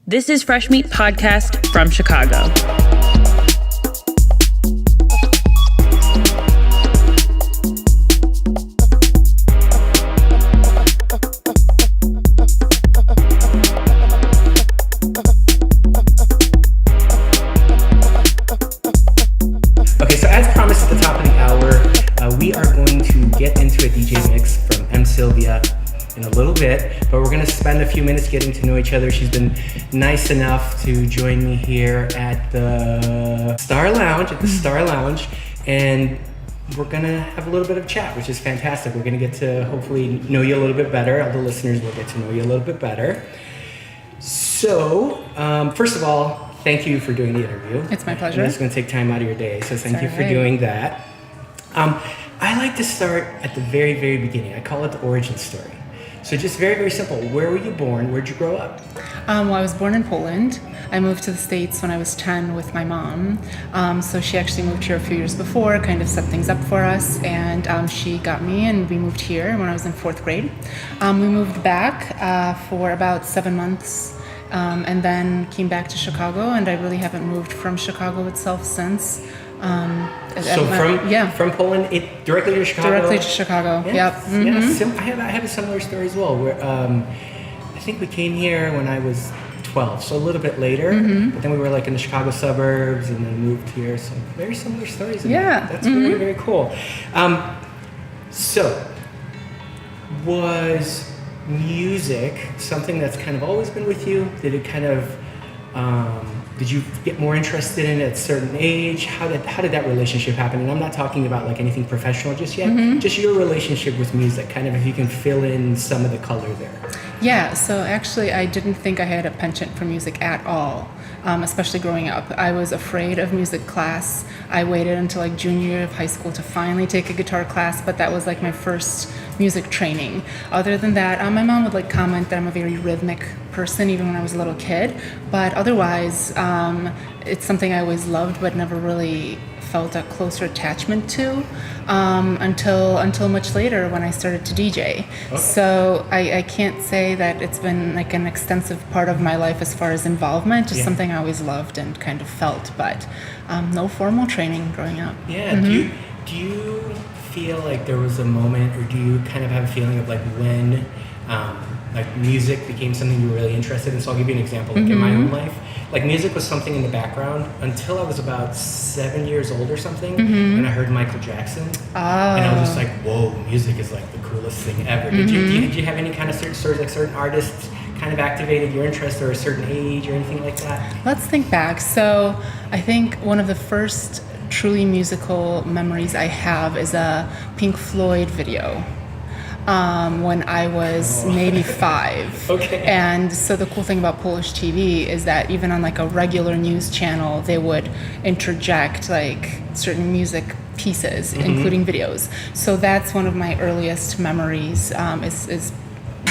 This is Fresh Meat Podcast from Chicago. Okay, so as promised at the top of the hour, we are going to get into a DJ mix from Sylvia in a little bit, but we're going to spend a few minutes getting to know each other. She's been nice enough to join me here at the Star Lounge, and we're going to have a little bit of chat, which is fantastic. We're going to get to hopefully know you a little bit better. All the listeners will get to know you a little bit better. So, first of all, thank you for doing the interview. It's my pleasure. It's going to take time out of your day, so thank you for doing that. I like to start at the very, very beginning. I call it the origin story. So just very, very simple. Where were you born? Where'd you grow up? Well, I was born in Poland. I moved to the States when I was 10 with my mom. So she actually moved here a few years before, kind of set things up for us. And she got me and we moved here when I was in 4th grade. We moved back for about 7 months and then came back to Chicago. And I really haven't moved from Chicago itself since. From Poland, directly to Chicago? Directly to Chicago, yep. Mm-hmm. Yeah, I have a similar story as well, where I think we came here when I was 12, so a little bit later, but then we were like in the Chicago suburbs and then moved here, so very similar stories. That's very, very cool. So, was music something that's kind of always been with you? Did it kind of... did you get more interested in it at a certain age? How did that relationship happen? And I'm not talking about like anything professional just yet. Just your relationship with music, kind of if you can fill in some of the color there. Yeah, so actually I didn't think I had a penchant for music at all, especially growing up. I was afraid of music class. I waited until like junior year of high school to finally take a guitar class, but that was like my first music training. Other than that, my mom would like comment that I'm a very rhythmic person even when I was a little kid, but otherwise it's something I always loved but never really felt a closer attachment to until much later when I started to DJ. Okay. So I can't say that it's been like an extensive part of my life as far as involvement, just something I always loved and kind of felt, but no formal training growing up. Yeah, do you feel like there was a moment, or do you kind of have a feeling of like when like music became something you were really interested in? So I'll give you an example. Like in my own life, like music was something in the background until I was about 7 years old or something, and I heard Michael Jackson, and I was just like, whoa, music is like the coolest thing ever. Did you have any kind of certain stories, like certain artists kind of activated your interest, or a certain age or anything like that? Let's think back. So I think one of the first truly musical memories I have is a Pink Floyd video. When I was maybe 5. Okay. And so the cool thing about Polish TV is that even on like a regular news channel, they would interject like certain music pieces, including videos. So that's one of my earliest memories, is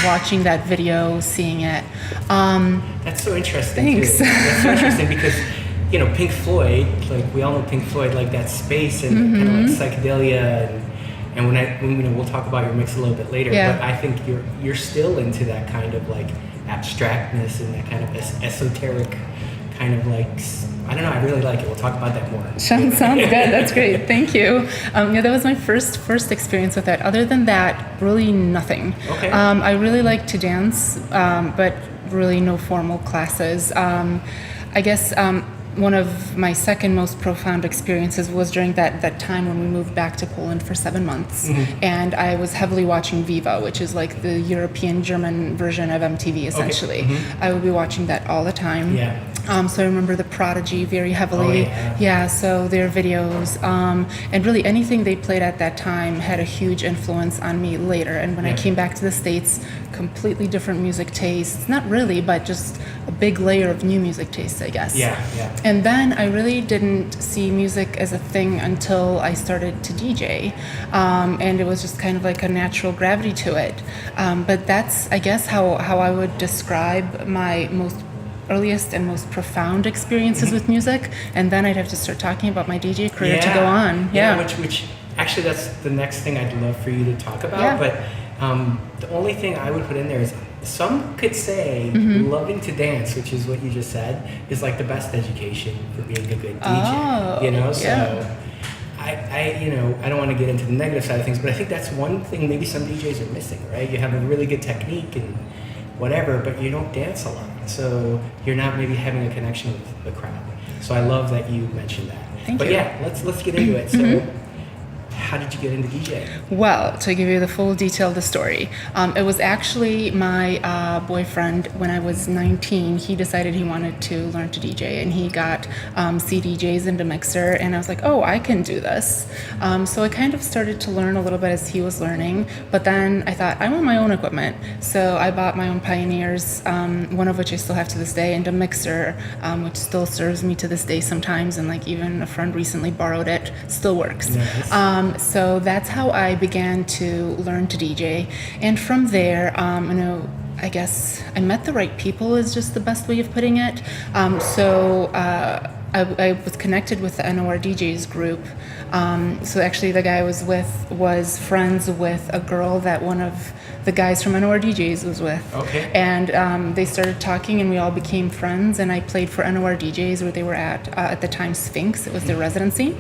watching that video, seeing it. That's so interesting. Thanks. Too. That's so interesting because, you know, Pink Floyd, like we all know Pink Floyd, like that space and kind of like psychedelia and when we'll talk about your mix a little bit later, but I think you're still into that kind of like abstractness and that kind of esoteric kind of like, I don't know, I really like it. We'll talk about that more. Sounds good. That's great. Thank you. That was my first experience with that. Other than that, really nothing. Okay. I really like to dance, but really no formal classes. I guess one of my second most profound experiences was during that time when we moved back to Poland for 7 months. And I was heavily watching Viva, which is like the European German version of MTV, essentially. Okay. I would be watching that all the time. Yeah. So I remember The Prodigy very heavily. So their videos, and really anything they played at that time had a huge influence on me later. And when I came back to the States, completely different music tastes. Not really, but just a big layer of new music tastes, I guess. Yeah. And then I really didn't see music as a thing until I started to DJ. And it was just kind of like a natural gravity to it. But that's, I guess, how I would describe my most earliest and most profound experiences with music, and then I'd have to start talking about my DJ career to go on. Which actually that's the next thing I'd love for you to talk about. But the only thing I would put in there is some could say loving to dance, which is what you just said, is like the best education for being a good DJ. You know, so I don't want to get into the negative side of things, but I think that's one thing maybe some DJs are missing, right? You have a really good technique and whatever, but you don't dance a lot, so you're not maybe having a connection with the crowd. So I love that you mentioned that. Thank you. Yeah, let's get into it. So how did you get into DJing? Well, to give you the full detail of the story, it was actually my boyfriend when I was 19. He decided he wanted to learn to DJ, and he got CDJs into Mixer, and I was like, oh, I can do this. So I kind of started to learn a little bit as he was learning, but then I thought, I want my own equipment. So I bought my own Pioneers, one of which I still have to this day, and a Mixer, which still serves me to this day sometimes, and like even a friend recently borrowed it, still works. Nice. So that's how I began to learn to DJ, and from there, I guess I met the right people is just the best way of putting it. I was connected with the NORdjs group. So actually the guy I was with was friends with a girl that one of the guys from NORdjs was with. Okay. And they started talking, and we all became friends, and I played for NORdjs where they were at the time Sphinx. It was their residency.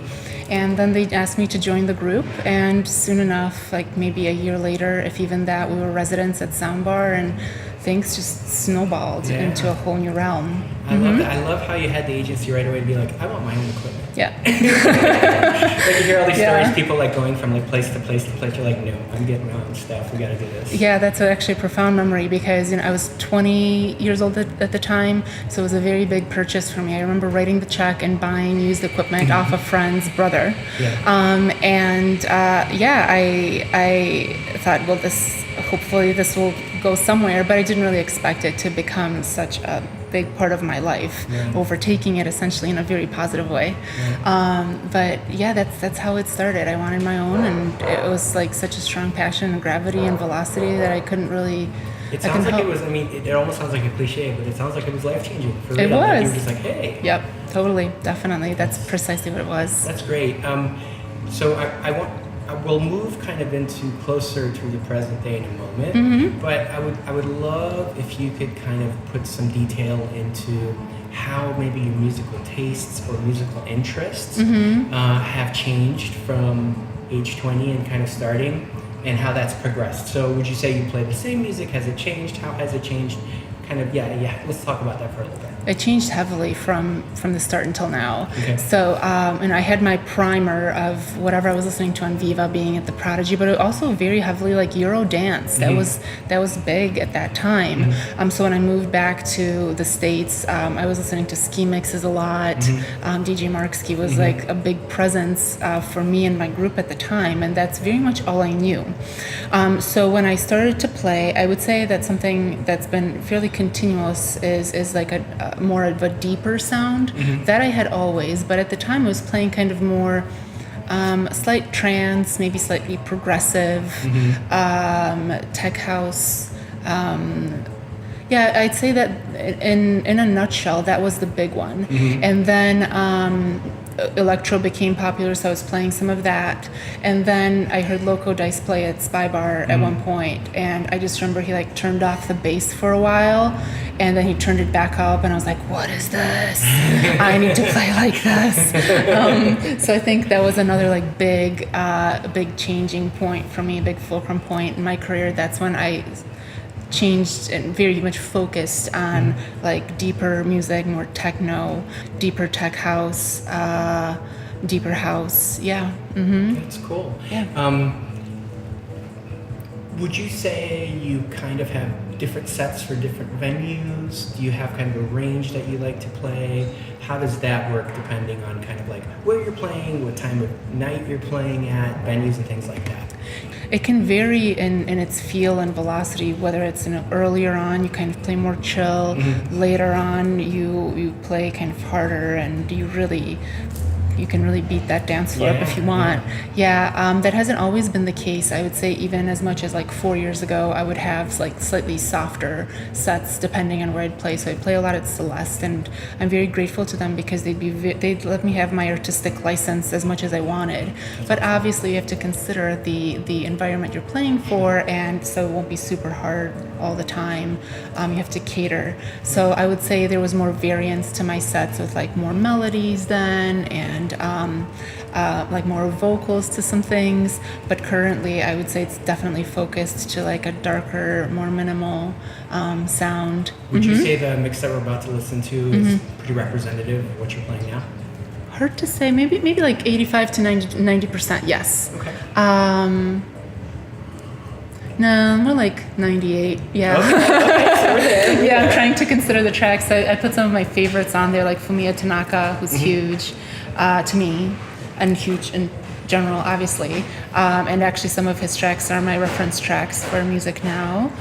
And then they asked me to join the group, and soon enough, like maybe a year later, if even that, we were residents at Soundbar, and things just snowballed into a whole new realm. I love that. I love how you had the agency right away to be like, I want my own equipment. Yeah. Like you hear all these stories, people like going from like place to place to place. You're like, no, I'm getting my own stuff. We got to do this. Yeah, that's actually a profound memory because I was 20 years old at the time, so it was a very big purchase for me. I remember writing the check and buying used equipment off a friend's brother. I thought, well, hopefully this will go somewhere, but I didn't really expect it to become such a big part of my life, overtaking it essentially in a very positive way. But yeah, that's how it started. I wanted my own, and it was like such a strong passion and gravity and velocity that I couldn't really. It sounds like it was. I mean, it almost sounds like a cliche, but it sounds like it was life changing for real. It was. Like you were just like, hey. Yep, totally, definitely. That's precisely what it was. That's great. So we'll move kind of into closer to the present day in a moment, but I would love if you could kind of put some detail into how maybe your musical tastes or musical interests have changed from age 20 and kind of starting, and how that's progressed. So would you say you play the same music? Has it changed? How has it changed? Kind of, let's talk about that for a little bit. It changed heavily from the start until now. Okay. So, I had my primer of whatever I was listening to on Viva, being at the Prodigy, but it also very heavily like Euro dance. That was big at that time. So when I moved back to the States, I was listening to ski mixes a lot. DJ Mark Ski was like a big presence for me and my group at the time, and that's very much all I knew. So when I started to play, I would say that something that's been fairly continuous is like a more of a deeper sound that I had always, but at the time I was playing kind of more slight trance, maybe slightly progressive, tech house. I'd say that in a nutshell, that was the big one. And then electro became popular, so I was playing some of that. And then I heard Loco Dice play at Spy Bar at one point, and I just remember he like turned off the bass for a while, and then he turned it back up, and I was like, what is this? I need to play like this. So I think that was another like big changing point for me, a big fulcrum point in my career. That's when I changed and very much focused on like deeper music, more techno, deeper tech house, deeper house. That's cool. Yeah. Would you say you kind of have different sets for different venues? Do you have kind of a range that you like to play? How does that work depending on kind of like where you're playing, what time of night you're playing at, venues and things like that? It can vary in its feel and velocity, whether it's earlier on you kind of play more chill, later on you play kind of harder, and you really you can really beat that dance floor up if you want. That hasn't always been the case. I would say even as much as like 4 years ago, I would have like slightly softer sets depending on where I'd play. So I'd play a lot at Celeste, and I'm very grateful to them because they'd let me have my artistic license as much as I wanted. But obviously you have to consider the environment you're playing for, and so it won't be super hard all the time. You have to cater. So I would say there was more variance to my sets with like more melodies then, and like more vocals to some things. But currently I would say it's definitely focused to like a darker, more minimal sound. Would you say the mix that we're about to listen to is pretty representative of what you're playing now? Hard to say. Maybe like 85 to 90%. Yes. Okay. No, more like 98. Yeah. Okay. So we're there. Yeah, I'm trying to consider the tracks. I put some of my favorites on there, like Fumiya Tanaka, who's huge to me, and huge in general, obviously. And actually, some of his tracks are my reference tracks for Music Now.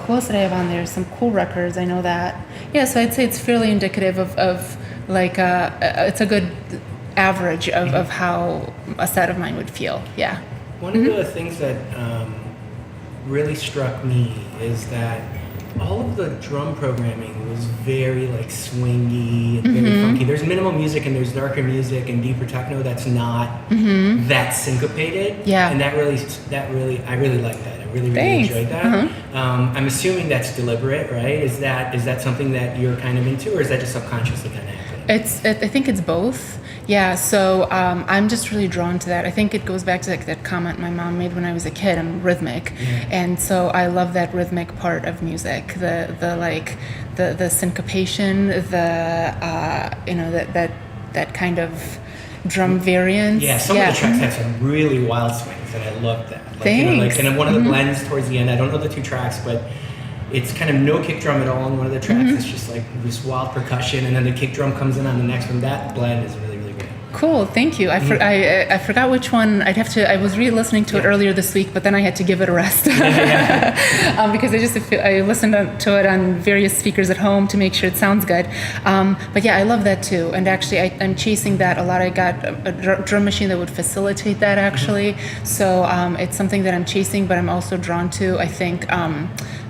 Who else did I have on there? Some cool records. I know that. Yeah, so I'd say it's fairly indicative of like it's a good average of how a set of mine would feel. Yeah. One of the things that really struck me is that all of the drum programming was very like swingy and very funky. There's minimal music and there's darker music and deeper techno that's not that syncopated. Yeah. And I really like that. I really enjoyed that. I'm assuming that's deliberate, right? Is that something that you're kind of into, or is that just subconsciously kind of happening? I think it's both. Yeah, so I'm just really drawn to that. I think it goes back to like that comment my mom made when I was a kid. I'm rhythmic, and so I love that rhythmic part of music. The syncopation, that kind of drum variance. Yeah, some of the tracks have some really wild swings, and I love that. Like, Thanks. And then one of the blends towards the end. I don't know the two tracks, but it's kind of no kick drum at all on one of the tracks. It's just like this wild percussion, and then the kick drum comes in on the next one. That blend is really, really great. Cool, thank you. I forgot which one. I was re-listening to it earlier this week, but then I had to give it a rest because I listened to it on various speakers at home to make sure it sounds good. But yeah, I love that too. And actually, I'm chasing that a lot. I got a drum machine that would facilitate that actually. So it's something that I'm chasing, but I'm also drawn to. I think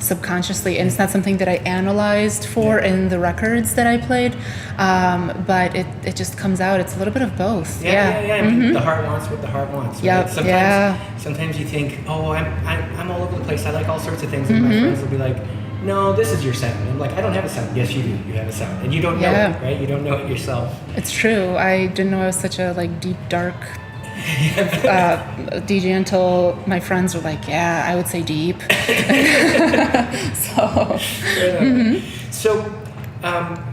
subconsciously, and it's not something that I analyzed for in the records that I played, but it just comes out. It's a little bit of both. I mean, the heart wants what the heart wants. Right? Yeah. Sometimes you think, oh, I'm all over the place. I like all sorts of things, and my friends will be like, no, this is your sound. And I'm like, I don't have a sound. Yes, you do. You have a sound, and you don't know it, right? You don't know it yourself. It's true. I didn't know I was such a like deep, dark DJ until my friends were like, yeah, I would say deep. So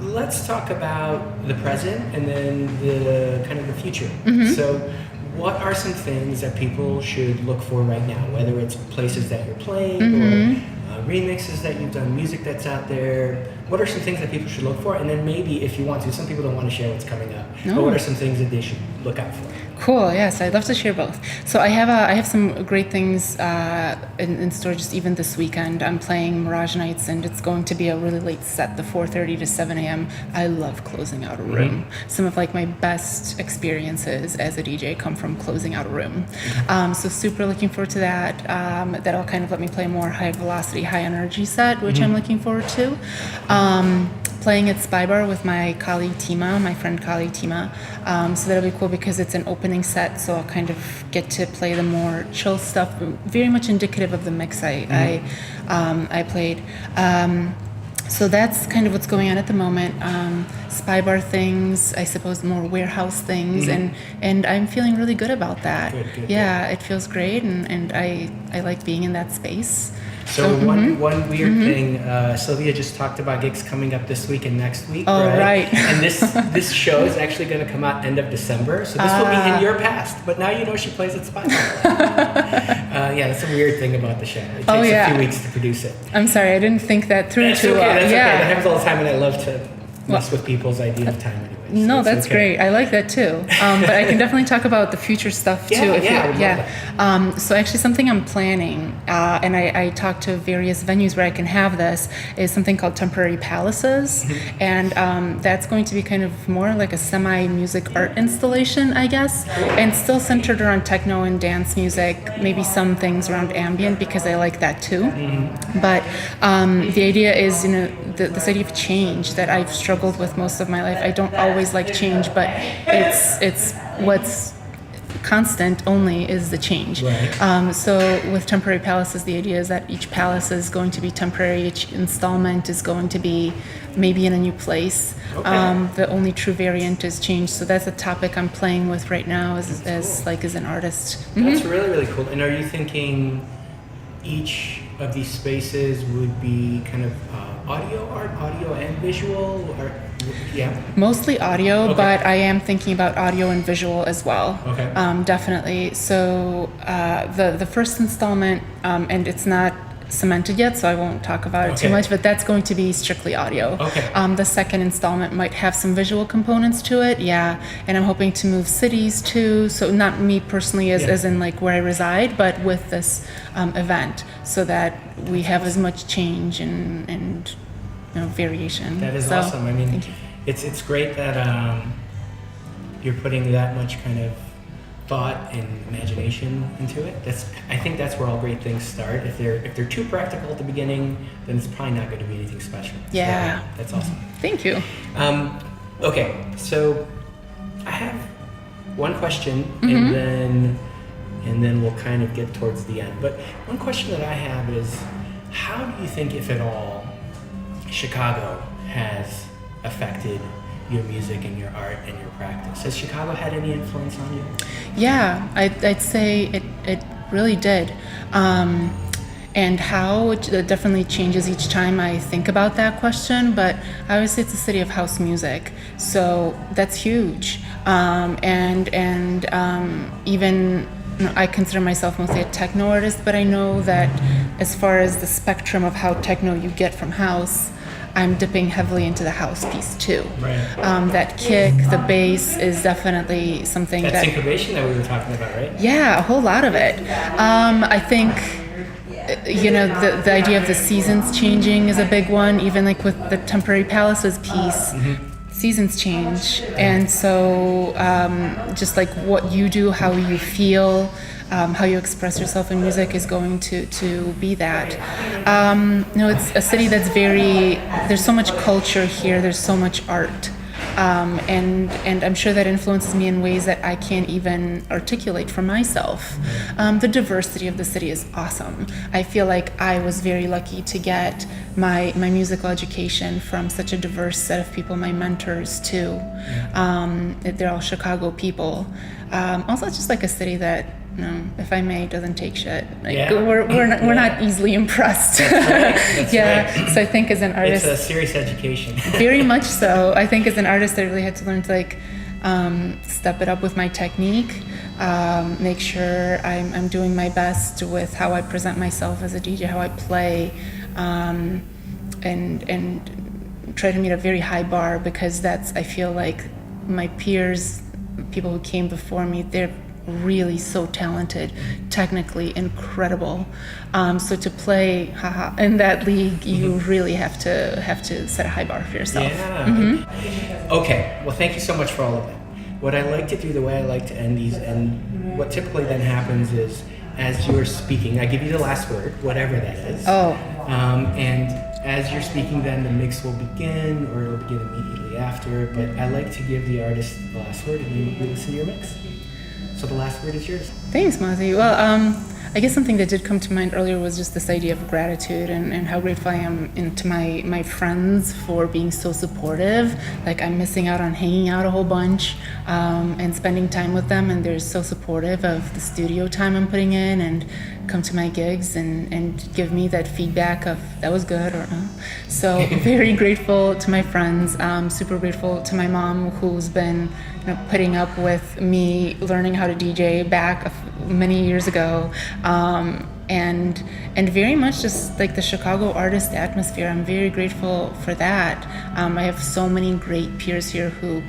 let's talk about the present and then the kind of the future. So what are some things that people should look for right now, whether it's places that you're playing or remixes that you've done, music that's out there? What are some things that people should look for? And then maybe if you want to, some people don't want to share what's coming up, but what are some things that they should look out for? Cool. Yes, I'd love to share both. So I have some great things in store. Just even this weekend, I'm playing Mirage Nights, and it's going to be a really late set, the 4:30 to 7 a.m. I love closing out a room. Some of like my best experiences as a DJ come from closing out a room. So super looking forward to that. That'll kind of let me play a more high velocity, high energy set, which I'm looking forward to. Playing at Spy Bar with my colleague Tima, my friend colleague Tima. So that'll be cool because it's an opening set, so I'll kind of get to play the more chill stuff, very much indicative of the mix I played. So that's kind of what's going on at the moment. Spy Bar things, I suppose more warehouse things, and I'm feeling really good about that. Good. It feels great, and I like being in that space. So one weird thing, Sylvia just talked about gigs coming up this week and next week, right? And this show is actually going to come out end of December, so this will be in your past. But now you know she plays at Spy Bar. That's a weird thing about the show. It takes a few weeks to produce it. I'm sorry, I didn't think that through too well. That's okay. That happens all the time, and I love to mess with people's idea of time anyway. No, it's that's okay. great. I like that too. But I can definitely talk about the future stuff too. I would love that. So actually, something I'm planning, and I talked to various venues where I can have this, is something called temporary palaces, and that's going to be kind of more like a semi-music art installation, I guess, and still centered around techno and dance music. Maybe some things around ambient because I like that too. But the idea is, this idea of change that I've struggled with most of my life. I don't always like change, but it's what's constant only is the change. Right. So with temporary palaces, the idea is that each palace is going to be temporary. Each installment is going to be maybe in a new place. Okay. The only true variant is change. So that's a topic I'm playing with right now as an artist. That's really, really cool. And are you thinking each of these spaces would be kind of audio art, audio and visual? Or, yeah. Mostly audio, Okay. but I am thinking about audio and visual as well. Okay. Definitely. So the first installment, and it's not cemented yet, so I won't talk about it too Okay. much, but that's going to be strictly audio. Okay. The second installment might have some visual components to it, and I'm hoping to move cities too, so not me personally as in like where I reside, but with this event, so that we have as much change and variation. That is So, awesome. I mean, thank you. it's great that you're putting that much kind of thought and imagination into it. I think that's where all great things start. If they're too practical at the beginning, then it's probably not going to be anything special. Yeah. So, that's awesome. Thank you. Okay, so I have one question, and then we'll kind of get towards the end. But one question that I have is, how do you think, if at all, Chicago has affected your music and your art and your practice? Has Chicago had any influence on you? Yeah, I'd say it really did. And how it definitely changes each time I think about that question, but I always say it's a city of house music, so that's huge. Even I consider myself mostly a techno artist, but I know that as far as the spectrum of how techno you get from house, I'm dipping heavily into the house piece too. Right. That kick, the bass is definitely something That that syncopation that we were talking about, right? yeah, a whole lot of it. I think, the idea of the seasons changing is a big one, even like with the temporary palaces piece. Seasons change, and so just like what you do, how you feel, how you express yourself in music is going to be that. It's a city that's there's so much culture here, there's so much art. And I'm sure that influences me in ways that I can't even articulate for myself. The diversity of the city is awesome. I feel like I was very lucky to get my musical education from such a diverse set of people, my mentors too. They're all Chicago people. Also, it's just like a city that, if I may, doesn't take shit. We're not easily impressed. That's right. So I think as an artist, It's a serious education. very much so. I think as an artist, I really had to learn to step it up with my technique, make sure I'm doing my best with how I present myself as a DJ, how I play, and try to meet a very high bar, because I feel like my peers, people who came before me, they're really so talented, technically incredible. So to play in that league, you really have to set a high bar for yourself. Yeah. Okay. Well, thank you so much for all of that. What I like to do, the way I like to end these, and what typically then happens is, as you're speaking, I give you the last word, whatever that is. Oh. And as you're speaking, then the mix will begin, or it'll begin immediately after. But I like to give the artist the last word, and then we listen to your mix. So the last word is yours. Thanks, Mazi. Well, I guess something that did come to mind earlier was just this idea of gratitude and how grateful I am to my friends for being so supportive. Like, I'm missing out on hanging out a whole bunch and spending time with them, and they're so supportive of the studio time I'm putting in, and come to my gigs and give me that feedback of that was good or no. So very grateful to my friends, super grateful to my mom, who's been putting up with me learning how to DJ back many years ago, and very much just like the Chicago artist atmosphere. I'm very grateful for that. I have so many great peers here who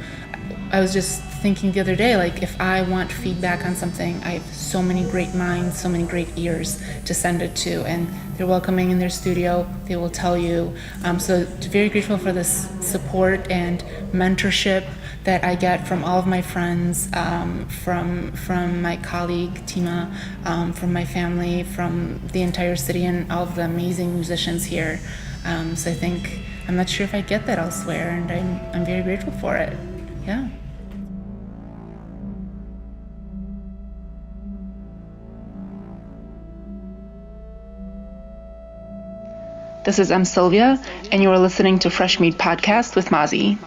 I was just thinking the other day, like, if I want feedback on something, I have so many great minds, so many great ears to send it to, and they're welcoming in their studio. They will tell you. So very grateful for this support and mentorship that I get from all of my friends, from my colleague Tima, from my family, from the entire city, and all of the amazing musicians here. So I think, I'm not sure if I get that elsewhere, and I'm very grateful for it. Yeah. This is Sylvia, and you are listening to Fresh Meat Podcast with Mazi.